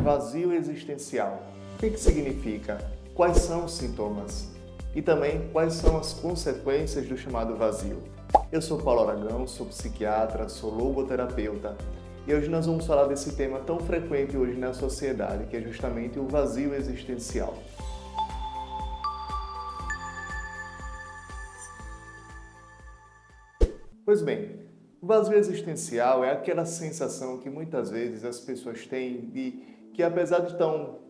vazio existencial. O que significa? Quais são os sintomas? E também quais são as consequências do chamado vazio? Eu sou Paulo Aragão, sou psiquiatra, sou logoterapeuta e hoje nós vamos falar desse tema tão frequente hoje na sociedade, que é justamente o vazio existencial. Pois bem, o vazio existencial é aquela sensação que muitas vezes as pessoas têm de que, apesar de estão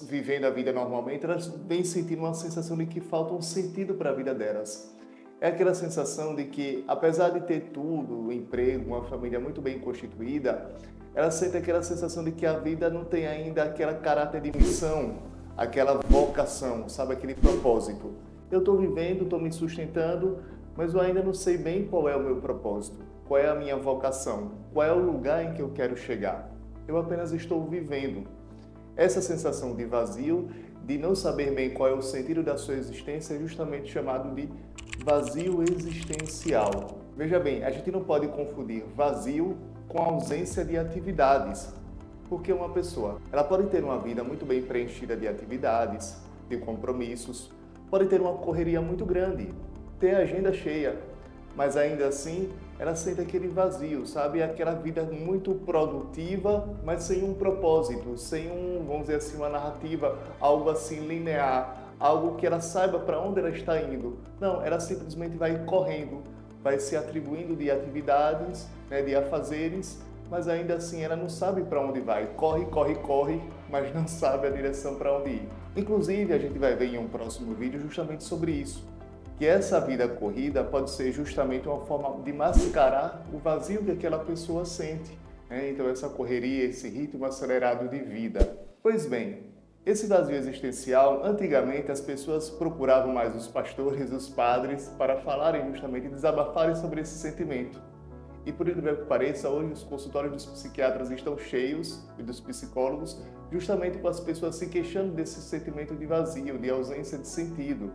vivendo a vida normalmente, elas vêm sentindo uma sensação de que falta um sentido para a vida delas. É aquela sensação de que, apesar de ter tudo, um emprego, uma família muito bem constituída, ela sente aquela sensação de que a vida não tem ainda aquele caráter de missão, aquela vocação, sabe, aquele propósito. Eu estou vivendo, estou me sustentando, mas eu ainda não sei bem qual é o meu propósito, qual é a minha vocação, qual é o lugar em que eu quero chegar. Eu apenas estou vivendo. Essa sensação de vazio, de não saber bem qual é o sentido da sua existência, é justamente chamado de vazio existencial. Veja bem, a gente não pode confundir vazio com ausência de atividades, porque uma pessoa, ela pode ter uma vida muito bem preenchida de atividades, de compromissos, pode ter uma correria muito grande, ter a agenda cheia, mas ainda assim ela sente aquele vazio, sabe? Aquela vida muito produtiva, mas sem um propósito, sem vamos dizer assim, uma narrativa, algo assim linear, algo que ela saiba para onde ela está indo. Não, ela simplesmente vai correndo, vai se atribuindo de atividades, de afazeres, mas ainda assim ela não sabe para onde vai. Corre, corre, corre, mas não sabe a direção para onde ir. Inclusive, a gente vai ver em um próximo vídeo justamente sobre isso, que essa vida corrida pode ser justamente uma forma de mascarar o vazio que aquela pessoa sente. Então, essa correria, esse ritmo acelerado de vida. Pois bem, esse vazio existencial, antigamente as pessoas procuravam mais os pastores, os padres, para falarem justamente e desabafarem sobre esse sentimento. E por incrível que pareça, hoje os consultórios dos psiquiatras estão cheios, e dos psicólogos, justamente com as pessoas se queixando desse sentimento de vazio, de ausência de sentido.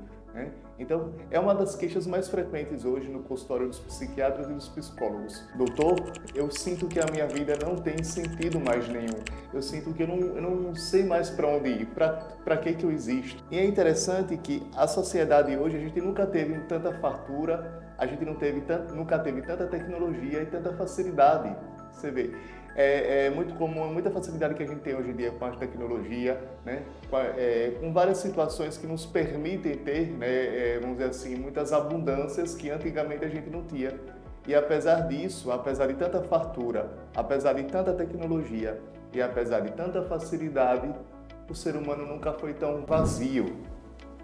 Então, é uma das queixas mais frequentes hoje no consultório dos psiquiatras e dos psicólogos. Doutor, eu sinto que a minha vida não tem sentido mais nenhum. Eu sinto que eu não sei mais para onde ir, para que eu existo. E é interessante que a sociedade hoje, a gente nunca teve tanta fartura, a gente nunca teve tanta tecnologia e tanta facilidade. Você vê. É muito comum, muita facilidade que a gente tem hoje em dia com a tecnologia, com várias situações que nos permitem ter, vamos dizer assim, muitas abundâncias que antigamente a gente não tinha. E apesar disso, apesar de tanta fartura, apesar de tanta tecnologia e apesar de tanta facilidade, o ser humano nunca foi tão vazio.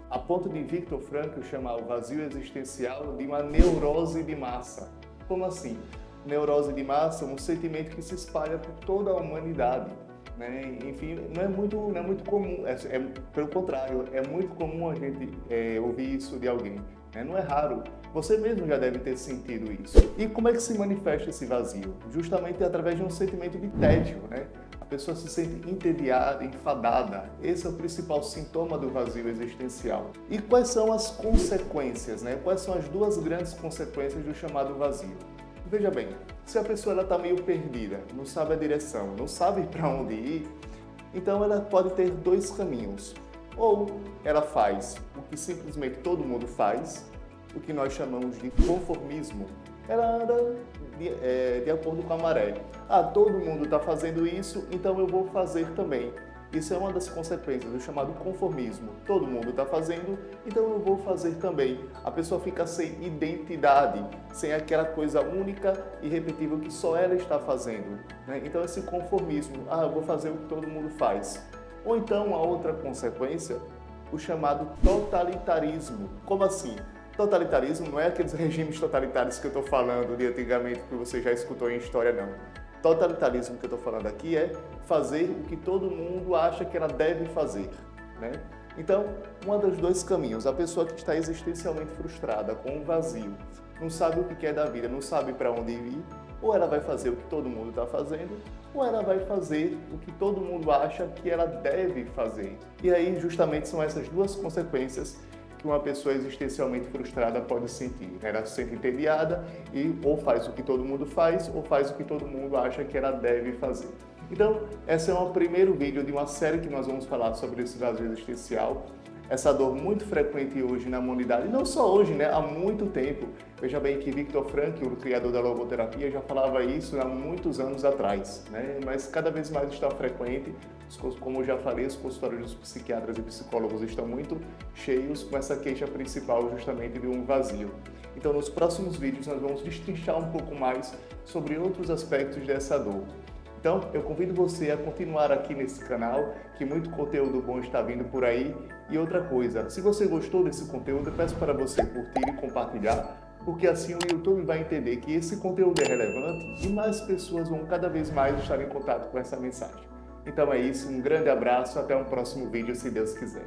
A ponto de Viktor Frankl chamar o vazio existencial de uma neurose de massa. Como assim? Neurose de massa, um sentimento que se espalha por toda a humanidade. Enfim, não é muito comum, pelo contrário, é muito comum a gente ouvir isso de alguém. Não é raro, você mesmo já deve ter sentido isso. E como é que se manifesta esse vazio? Justamente através de um sentimento de tédio. A pessoa se sente entediada, enfadada. Esse é o principal sintoma do vazio existencial. E quais são as consequências? Quais são as duas grandes consequências do chamado vazio? Veja bem, se a pessoa está meio perdida, não sabe a direção, não sabe para onde ir, então ela pode ter dois caminhos. Ou ela faz o que simplesmente todo mundo faz, o que nós chamamos de conformismo. Ela anda de acordo com a maré. Todo mundo está fazendo isso, então eu vou fazer também. Isso é uma das consequências do chamado conformismo. Todo mundo está fazendo, então eu vou fazer também. A pessoa fica sem identidade, sem aquela coisa única e irrepetível que só ela está fazendo. Então esse conformismo, eu vou fazer o que todo mundo faz. Ou então a outra consequência, o chamado totalitarismo. Como assim? Totalitarismo não é aqueles regimes totalitários que eu estou falando de antigamente que você já escutou em história, não. Totalitarismo que eu estou falando aqui é fazer o que todo mundo acha que ela deve fazer. Então, um dos dois caminhos, a pessoa que está existencialmente frustrada, com um vazio, não sabe o que quer da vida, não sabe para onde ir, ou ela vai fazer o que todo mundo está fazendo, ou ela vai fazer o que todo mundo acha que ela deve fazer. E aí, justamente, são essas duas consequências que uma pessoa existencialmente frustrada pode sentir. Ela se sente entediada e ou faz o que todo mundo faz, ou faz o que todo mundo acha que ela deve fazer. Então, esse é o primeiro vídeo de uma série que nós vamos falar sobre esse vazio existencial, essa dor muito frequente hoje na humanidade, e não só hoje, né? Há muito tempo. Veja bem que Viktor Frankl, o criador da logoterapia, já falava isso há muitos anos atrás, né? Mas cada vez mais está frequente. Como eu já falei, os consultórios dos psiquiatras e psicólogos estão muito cheios com essa queixa principal justamente de um vazio. Então, nos próximos vídeos, nós vamos destrinchar um pouco mais sobre outros aspectos dessa dor. Então, eu convido você a continuar aqui nesse canal, que muito conteúdo bom está vindo por aí. E outra coisa, se você gostou desse conteúdo, eu peço para você curtir e compartilhar, porque assim o YouTube vai entender que esse conteúdo é relevante e mais pessoas vão cada vez mais estar em contato com essa mensagem. Então é isso, um grande abraço, até um próximo vídeo, se Deus quiser.